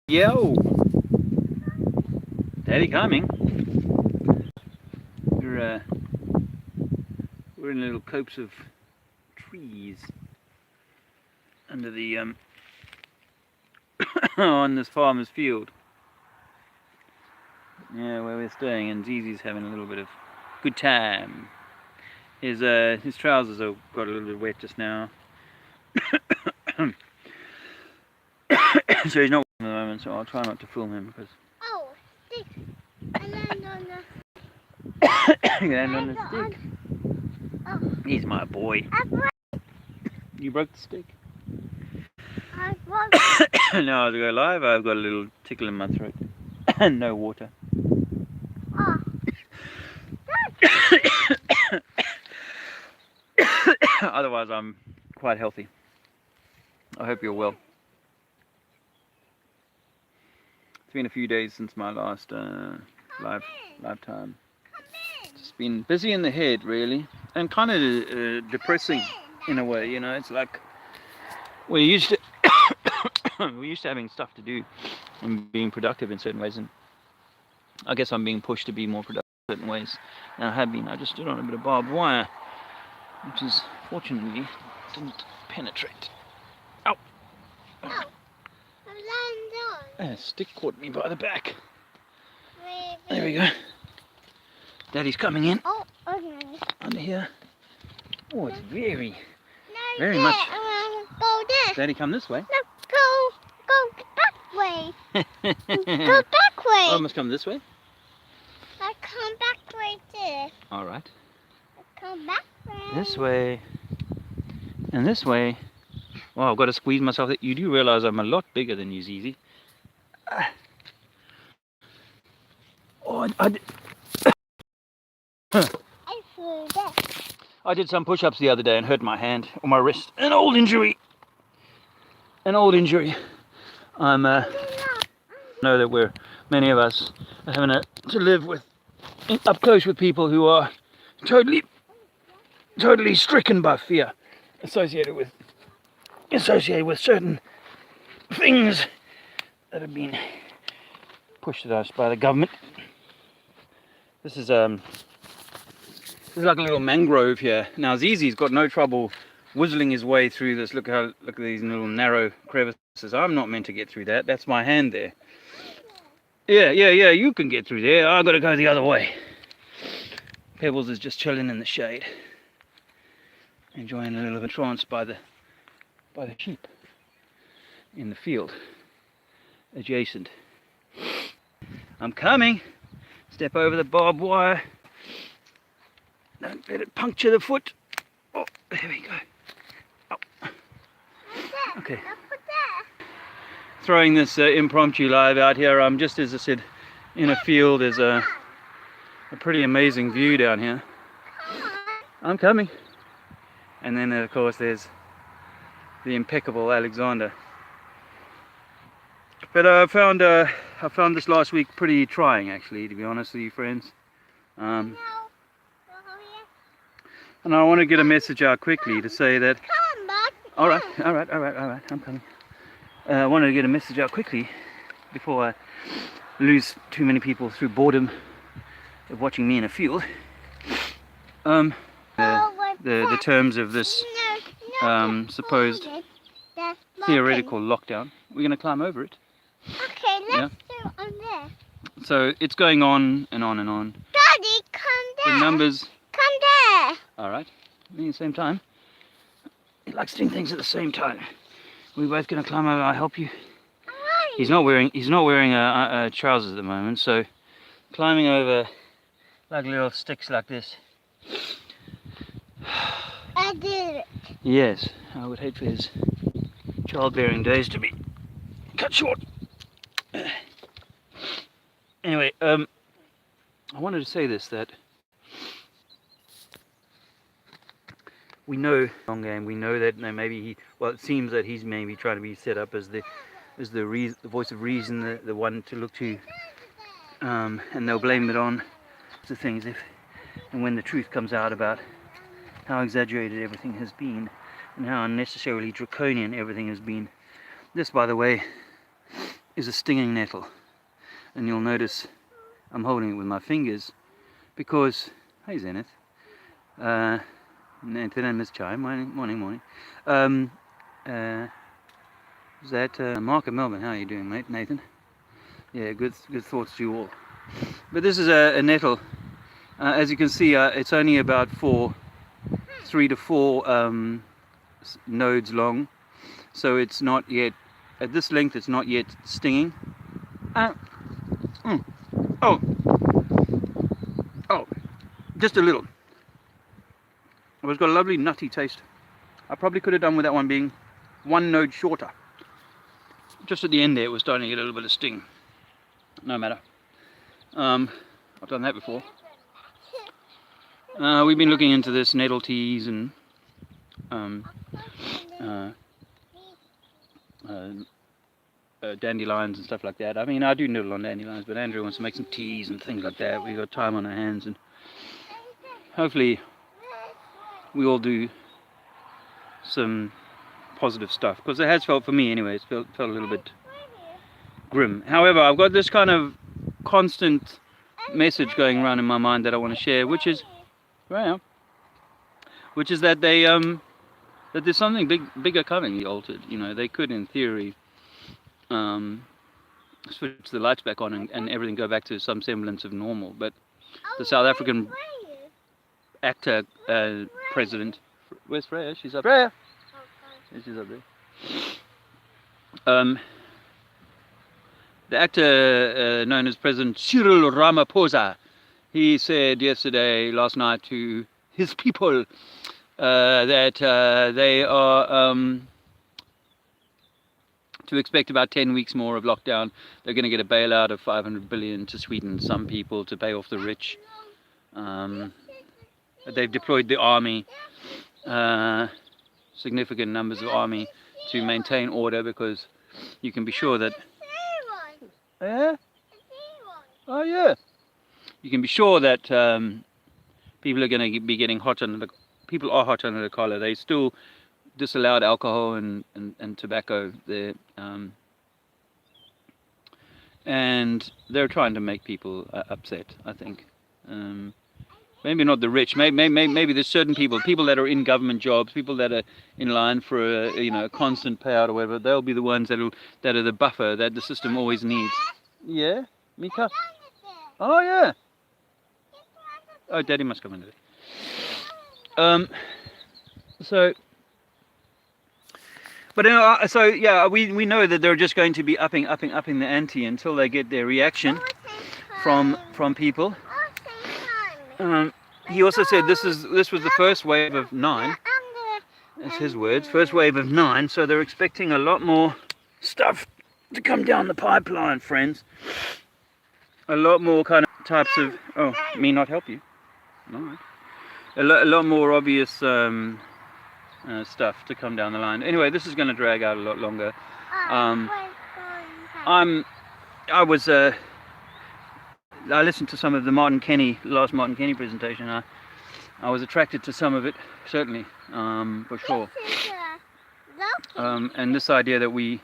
Yo! Daddy coming. We're in a little copse of trees under the on this farmer's field. Yeah, where we're staying, and Zizi's having a little bit of good time. His trousers have got a little bit wet just now. So he's not at the moment, so I'll try not to film him because Oh, stick. I land on the you land on the stick. Oh. He's my boy. You broke the stick. I broke Now as I go live, I've got a little tickle in my throat and no water. Oh. Otherwise, I'm quite healthy. I hope you're well. It's been a few days since my last live time. Just been busy in the head, really, and kind of depressing in a way. You know, it's like we're used to having stuff to do and being productive in certain ways, and I guess I'm being pushed to be more productive in certain ways. And I have been. I just stood on a bit of barbed wire, which is fortunately didn't penetrate. Ow! Oh. I landed on. A stick caught me by the back. Maybe. There we go. Daddy's coming in. Oh, okay. Under here. Oh, it's very No, much. Go there. Daddy, come this way. No, go back way. Go back way. Oh, I must come this way. I come back way too. All right. I come back way. This way. And this way. Oh, I've got to squeeze myself. You do realize I'm a lot bigger than you, Zizi. Oh, I did some push-ups the other day and hurt my hand or my wrist. An old injury. I'm know that many of us are having to live with up close with people who are totally stricken by fear associated with certain things that have been pushed at us by the government. This is like a little mangrove here. Now Zizi's got no trouble whizzling his way through this. Look at these little narrow crevices. I'm not meant to get through that. That's my hand there. Yeah, you can get through there. I've got to go the other way. Pebbles is just chilling in the shade, enjoying a little bit of trance by the sheep in the field adjacent. I'm coming. Step over the barbed wire. Don't let it puncture the foot. Oh, there we go. Oh. Okay. Throwing this impromptu live out here. I'm just, as I said, in a field. There's a pretty amazing view down here. I'm coming. And then of course there's the impeccable Alexander. But I found this last week pretty trying, actually, to be honest with you, friends. And I want to get a message out quickly to say that. All right. I'm coming. I wanted to get a message out quickly before I lose too many people through boredom of watching me in a field. The terms of this supposed theoretical lockdown. We're going to climb over it. Okay, let's do it on there. So it's going on and on and on. Daddy, come there. The numbers. Come there. All right. At the same time. He likes doing things at the same time. We're both going to climb over. I'll help you. Right. He's not wearing trousers at the moment, so climbing over like little sticks like this. I did it. Yes, I would hate for his childbearing days to be cut short. Anyway, I wanted to say this, that we know long game. We know that maybe it seems that he's maybe trying to be set up as the voice of reason, the one to look to, and they'll blame it on the things and when the truth comes out about how exaggerated everything has been and how unnecessarily draconian everything has been. This, by the way, is a stinging nettle. And you'll notice I'm holding it with my fingers because, hey Zenith, Nathan and Miss Chai, morning. Is that Mark of Melbourne? How are you doing, mate, Nathan? Yeah, good thoughts to you all. But this is a nettle. As you can see, it's only about 3 to 4 nodes long, so it's not yet at this length. It's not yet stinging. Oh, just a little. It's got a lovely nutty taste. I probably could have done with that one being 1 node shorter. Just at the end there, it was starting to get a little bit of sting. No matter. I've done that before. We've been looking into this nettle teas and dandelions and stuff like that. I mean, I do nibble on dandelions, but Andrew wants to make some teas and things like that. We've got time on our hands, and hopefully we all do some positive stuff, because it has felt, for me anyway, it's felt a little bit grim. However, I've got this kind of constant message going around in my mind that I want to share, which is that they that there's something bigger coming. Altered, you know, they could in theory switch the lights back on and everything go back to some semblance of normal, but the South African actor president, where's Freya? She's up there. She's up there. The actor known as President Cyril Ramaphosa, he said last night to his people that they are to expect about 10 weeks more of lockdown. They're going to get a bailout of 500 billion to sweeten some people to pay off the rich. They've deployed the army, significant numbers of army, to maintain order, because you can be sure that you can be sure that people are going to be getting hot under the collar. They still disallowed alcohol and tobacco there, and they're trying to make people upset, I think. Maybe not the rich. Maybe there's certain people that are in government jobs, people that are in line for a constant payout or whatever. They'll be the ones that are the buffer that the system always needs. Yeah, Mika. Oh yeah. Oh, Daddy must come in today. We know that they're just going to be upping the ante until they get their reaction from people. He also said this was the first wave of 9. That's his words. First wave of 9. So they're expecting a lot more stuff to come down the pipeline, friends. A lot more kind of types of. Oh, me not help you. No. A lot more obvious stuff to come down the line. Anyway, this is going to drag out a lot longer. I listened to some of the last Martin Kenny presentation. I was attracted to some of it, certainly, for sure. And this idea that we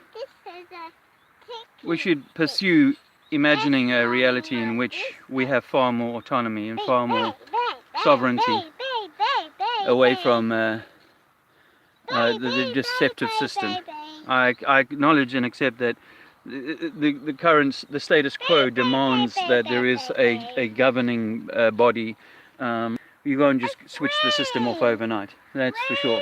should pursue imagining a reality in which we have far more autonomy and far more sovereignty away from the deceptive system. I acknowledge and accept that the status quo demands that there is a governing body. You won't just switch the system off overnight, that's for sure.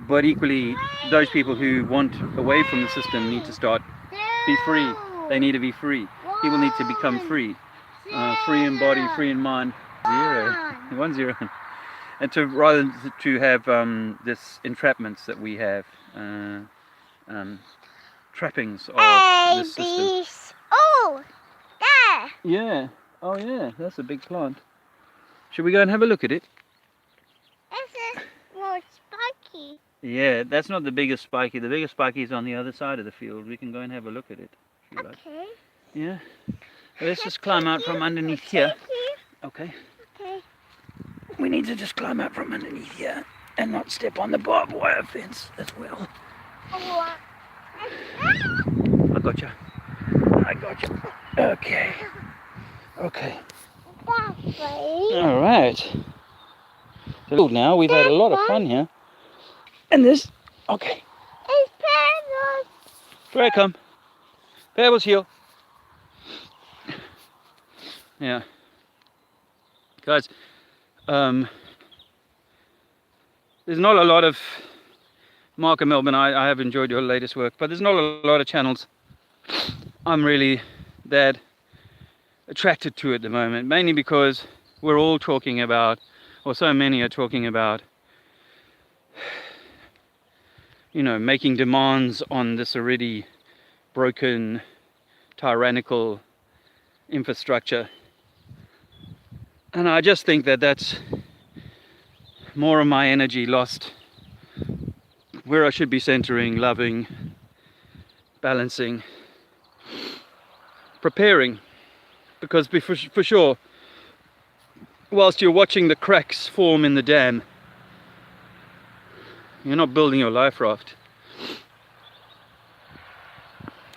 But equally, those people who want away from the system need to be free. They need to be free. People need to become free. Free in body, free in mind. 1-0. And rather to have this entrapments that we have, trappings of this system. Oh, there. Yeah. Oh yeah, that's a big plant. Should we go and have a look at it? This is more spiky. Yeah, that's not the biggest spiky. The biggest spiky is on the other side of the field. We can go and have a look at it, if you like. Okay. Yeah. Let's just climb out from underneath here. Okay. Okay. We need to just climb out from underneath here and not step on the barbed wire fence as well. Oh, I gotcha. got you. Okay. Okay. That way. All right. So now we've had a lot of fun here. And this. Okay. It's Pebbles. Here I come. Pebbles heel. Yeah. Guys, there's not a lot of Mark and Melbourne. I have enjoyed your latest work, but there's not a lot of channels I'm really that attracted to at the moment, mainly because we're all talking about, or so many are talking about, you know, making demands on this already broken, tyrannical infrastructure. And I just think that that's more of my energy lost where I should be centering, loving, balancing, preparing. Because for sure, whilst you're watching the cracks form in the dam, you're not building your life raft.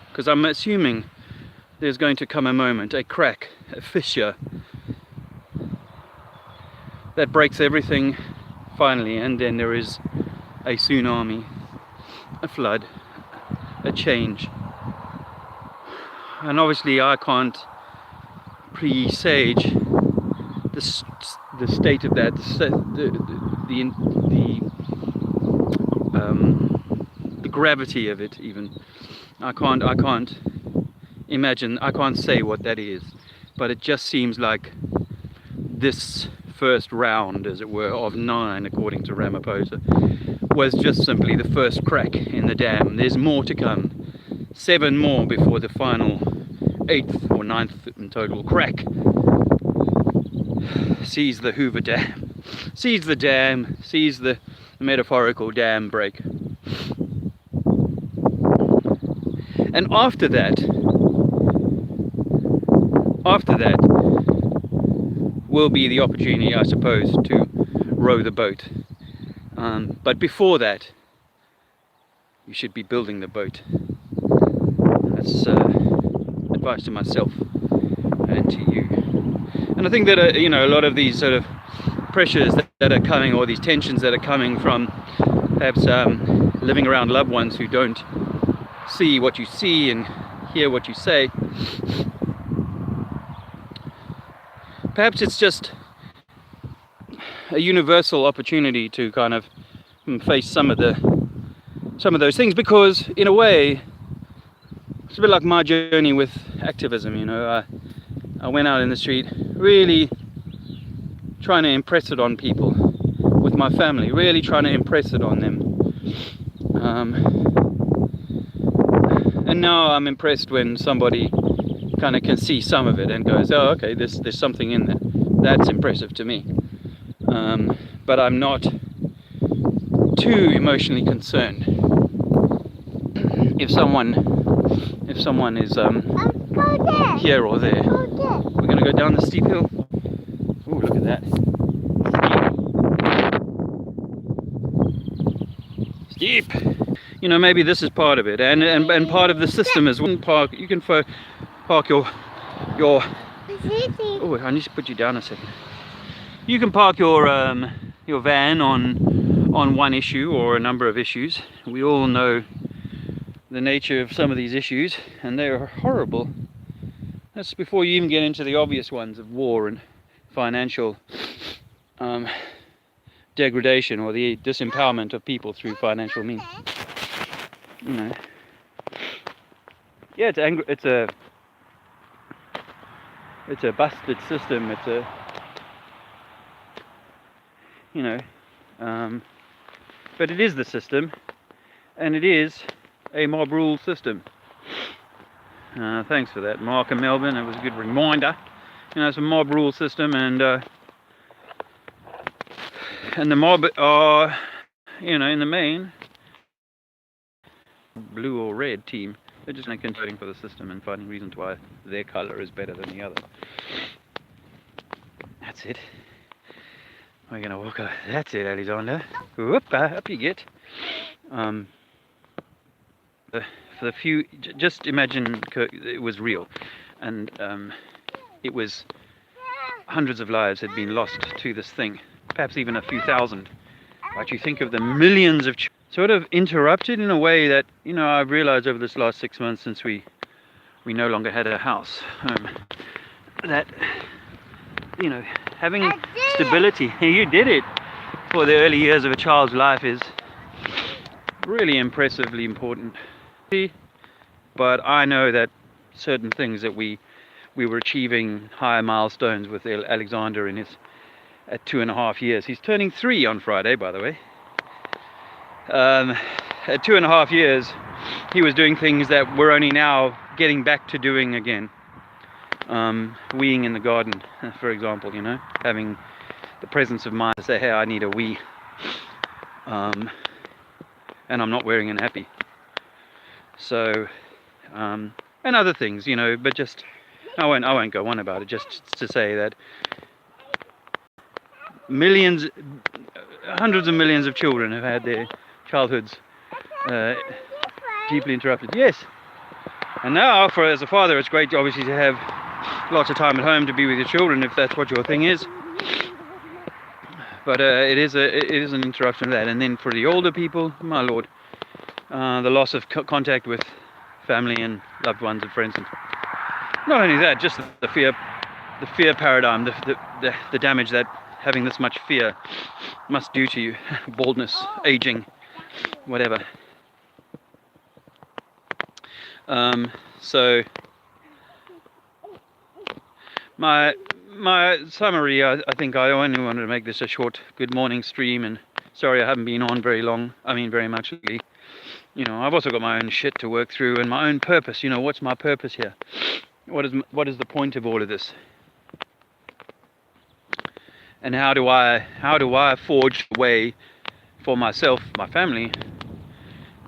Because I'm assuming there's going to come a moment, a crack, a fissure, that breaks everything finally, and then there is a tsunami, a flood, a change. And obviously I can't presage the state of that, the gravity of it. Even I can't imagine, I can't say what that is, but it just seems like this first round, as it were, of 9, according to Ramaphosa, was just simply the first crack in the dam. There's more to come, 7 more before the final 8th or 9th in total crack sees the Hoover Dam, sees the dam, sees the metaphorical dam break. And after that will be the opportunity, I suppose, to row the boat. But before that, you should be building the boat. That's advice to myself and to you. And I think that you know, a lot of these sort of pressures that are coming, or these tensions that are coming from perhaps living around loved ones who don't see what you see and hear what you say, perhaps it's just a universal opportunity to kind of face some of those things, because in a way it's a bit like my journey with activism. You know, I went out in the street really trying to impress it on people, with my family, really trying to impress it on them. And now I'm impressed when somebody kind of can see some of it and goes, oh, okay, there's something in there. That's impressive to me. But I'm not too emotionally concerned if someone is here or there. We're gonna go down the steep hill. Ooh, look at that. Steep. You know, maybe this is part of it, and part of the system is one park. You can park your. Oh, I need to put you down a second. You can park your van on one issue or a number of issues. We all know the nature of some of these issues, and they are horrible. That's before you even get into the obvious ones of war and financial degradation, or the disempowerment of people through financial means. You know, yeah, it's a busted system. It's a, you know, but it is the system, and it is a mob rule system. Thanks for that, Mark and Melbourne. It was a good reminder. You know, it's a mob rule system, and the mob are, you know, in the main, blue or red team. They're just voting for the system and finding reasons why their colour is better than the other. That's it. We're gonna walk over. That's it, Alexander. Whoop, up you get. The for the few, just imagine it was real, and it was hundreds of lives had been lost to this thing, perhaps even a few thousand. But you think of the millions of sort of interrupted in a way that, you know, I've realized over this last 6 months since we no longer had a house, that, you know, having stability, you did it, for the early years of a child's life is really impressively important. But I know that certain things that we were achieving higher milestones with Alexander in his at 2.5 years. He's turning 3 on Friday, by the way. At 2.5 years, he was doing things that we're only now getting back to doing again. Weeing in the garden, for example, you know, having the presence of mind to say, hey, I need a wee, and I'm not wearing a nappy. So, and other things, you know, but just, I won't go on about it, just to say that millions, hundreds of millions of children have had their childhoods deeply interrupted. Yes. And now, as a father, it's great, obviously, to have lots of time at home to be with your children, if that's what your thing is. But it is an interruption of that. And then for the older people, my lord, the loss of contact with family and loved ones and friends, and not only that, just the fear paradigm, the damage that having this much fear must do to you, baldness, aging, whatever. So my summary, I think I only wanted to make this a short good morning stream, and sorry I haven't been on very much lately. You know, I've also got my own shit to work through and my own purpose. You know, what's my purpose here? What is the point of all of this? And how do I forge a way for myself, my family,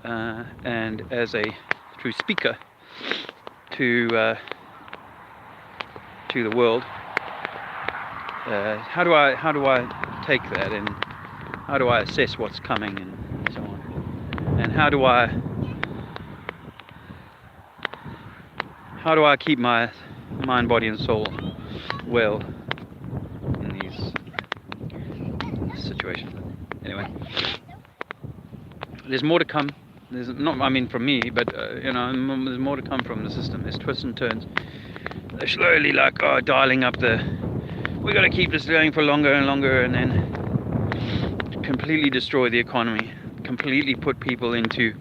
and as a true speaker to the world? How do I take that, and how do I assess what's coming, and so on? And how do I keep my mind, body, and soul well in these situations? Anyway, there's more to come. There's not, I mean, from me, but you know, there's more to come from the system. There's twists and turns. They're slowly like dialing up we got to keep this going for longer and longer, and then completely destroy the economy, completely put people into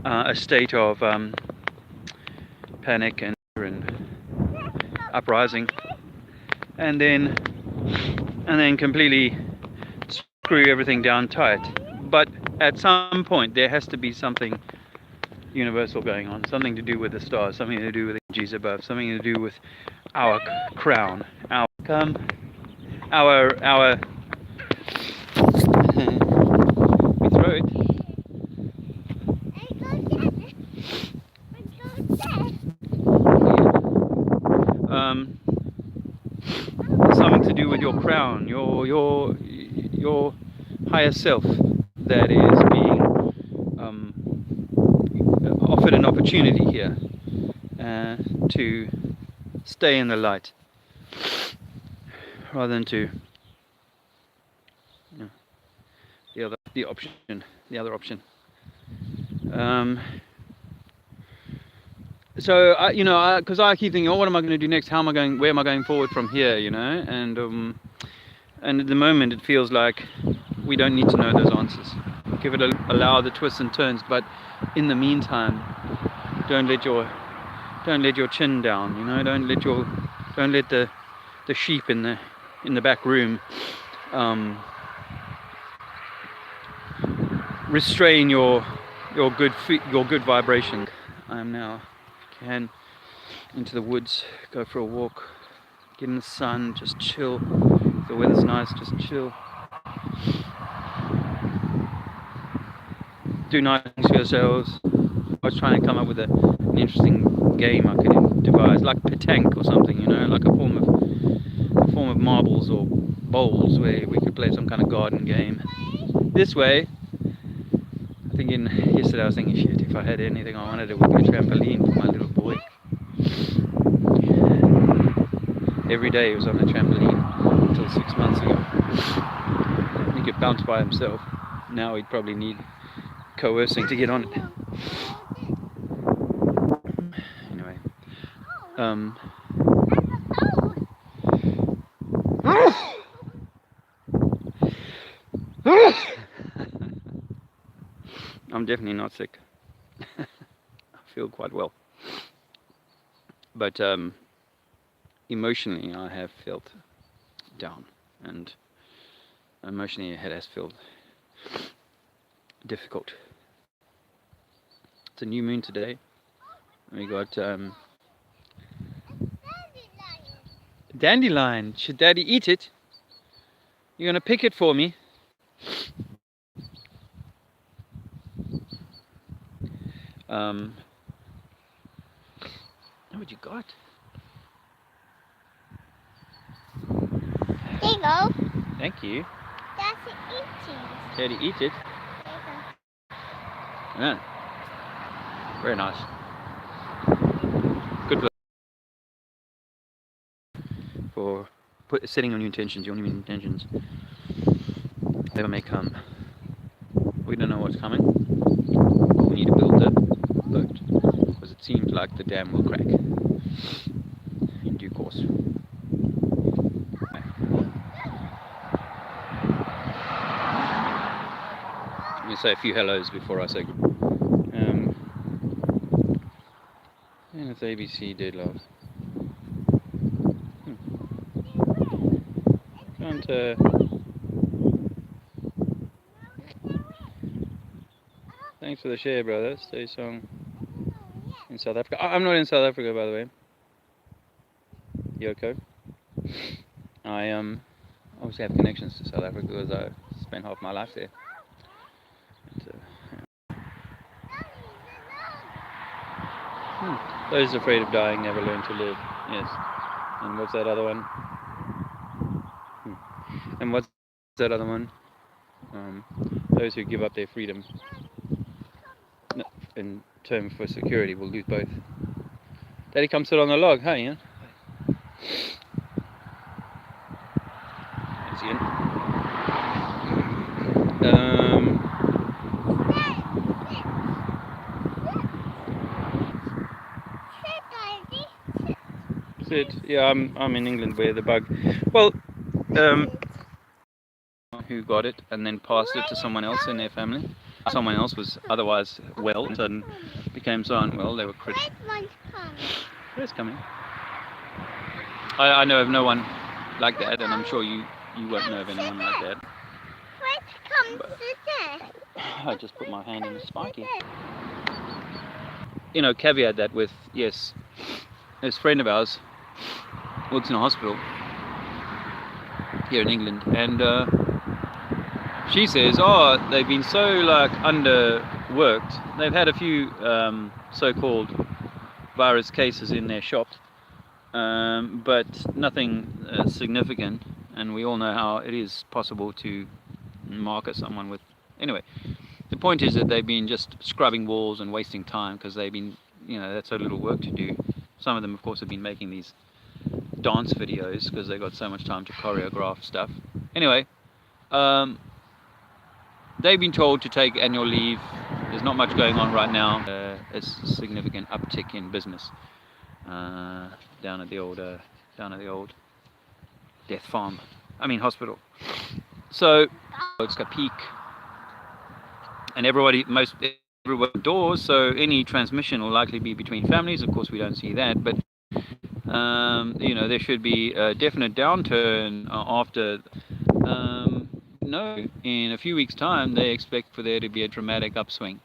a state of panic and uprising, and then completely screw everything down tight. But at some point there has to be something universal going on, something to do with the stars, something to do with the energies above, something to do with our crown, our we throw it. Something to do with your crown, your higher self that is being offered an opportunity here to stay in the light, rather than to, you know, the other option. So you know, because I keep thinking, oh, what am I going to do next? Where am I going forward from here? You know, and at the moment it feels like we don't need to know those answers. Allow the twists and turns, but in the meantime, don't let your chin down. You know, don't let the sheep in the back room restrain your good vibration. I am now, if you can, into the woods, go for a walk, get in the sun, just chill. If the weather's nice, just chill. Do nice things for yourselves. I was trying to come up with an interesting game I could devise, like petanque or something, you know, like a form of marbles or bowls, where we could play some kind of garden game. This way, thinking yesterday. I was thinking, shit, if I had anything I wanted, it would be a trampoline for my little boy. Every day he was on a trampoline until 6 months ago. He could bounce by himself. Now he'd probably need coercing to get on it. Anyway, I'm definitely not sick. I feel quite well. But emotionally I have felt down, and emotionally it has felt difficult. It's a new moon today. We got dandelion. Should Daddy eat it? You're gonna pick it for me? What you got? There you go. Thank you. That's eating. Daddy, eat it. Yeah. Very nice. Good for setting on your intentions, your new intentions. Never may come. We don't know what's coming. We need to build the boat, because it seems like the dam will crack in due course. Let me say a few hellos before I say goodbye. And it's ABC dead love. Can't thanks for the share, brother. Stay strong in South Africa. I'm not in South Africa, by the way. Yoko. I obviously have connections to South Africa because I spent half my life there. Those afraid of dying never learn to live. Yes. And what's that other one? And what's that other one? Those who give up their freedom in term for security will lose both. Daddy, come sit on the log. Hey, Ian. Thanks, Ian. Sit. Yeah, I'm in England where the bug. Well, who got it and then passed it to someone else in their family. Someone else was otherwise well and suddenly became so unwell they were critical. Where's coming? I know of no one like that, and I'm sure you won't know of anyone like that. I just put my hand in the spiky. You know, caveat that with, yes, this friend of ours works in a hospital here in England, and she says, oh, they've been so like underworked. They've had a few so-called virus cases in their shop, but nothing significant. And we all know how it is possible to market someone with. Anyway, the point is that they've been just scrubbing walls and wasting time because they've been, you know, that's so little work to do. Some of them, of course, have been making these dance videos because they've got so much time to choreograph stuff. Anyway, they've been told to take annual leave. There's not much going on right now. It's a significant uptick in business down at the old death farm. I mean hospital. So it's got peak, and everyone indoors. So any transmission will likely be between families. Of course, we don't see that, but you know, there should be a definite downturn after. No, in a few weeks' time, they expect for there to be a dramatic upswing.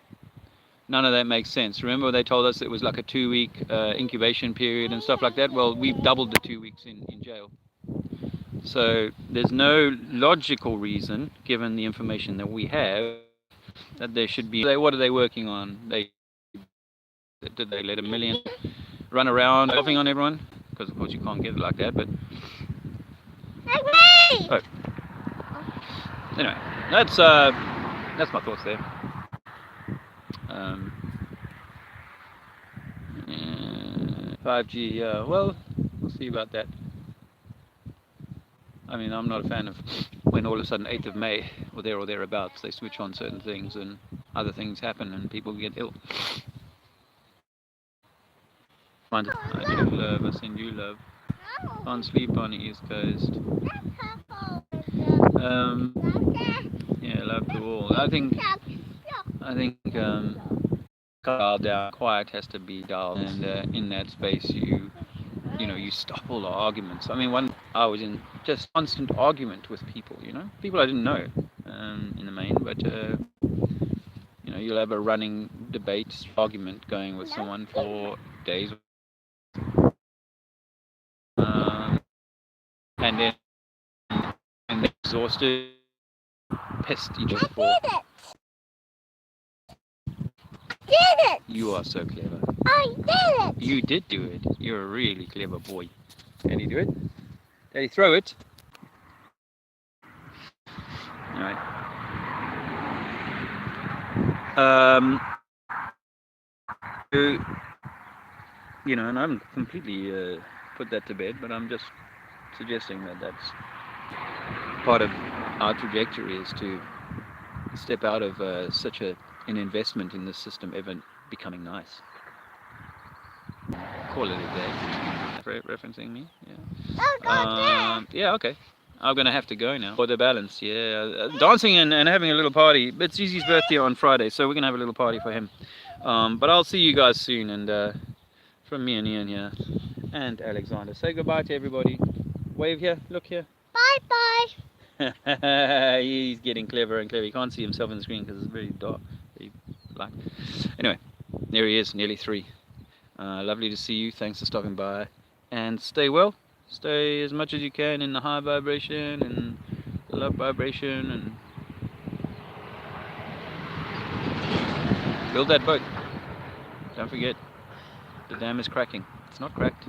None of that makes sense. Remember, they told us it was like a 2-week incubation period and stuff like that. Well, we've doubled the 2 weeks in jail. So there's no logical reason, given the information that we have, that there should be. What are they working on? Did they let 1 million run around coughing on everyone? Because of course you can't get it like that. But oh. Anyway, that's my thoughts there. 5G, yeah. Well, we'll see about that. I mean, I'm not a fan of when all of a sudden 8th of May or there or thereabouts they switch on certain things and other things happen and people get ill. I do love, I send you love. Can't sleep on the East Coast. Yeah, love to all. I think dialed down, quiet has to be dialed, and in that space you stop all the arguments. I mean, I was in just constant argument with people, people I didn't know, in the main, but you'll have a running debate, argument going with someone for days, um, and then and they're exhausted, pissed each other for. Did it! You are so clever. I did it! You did do it. You're a really clever boy. Can you do it? Can you throw it? All right. And I'm completely put that to bed, but I'm just suggesting that that's part of our trajectory is to step out of such an investment in this system ever becoming nice. Call it a day. Referencing me? Yeah. Yeah, okay. I'm going to have to go now for the balance, yeah. Dancing and having a little party. It's Zizi's birthday on Friday, so we're going to have a little party for him. But I'll see you guys soon, and from me and Ian here, and Alexander. Say goodbye to everybody. Wave here, look here. Bye-bye. He's getting clever and clever. He can't see himself on the screen because it's very dark, very black. Anyway, there he is, nearly 3. Lovely to see you. Thanks for stopping by. And stay well. Stay as much as you can in the high vibration and the love vibration, and build that boat. Don't forget, the dam is cracking. It's not cracked.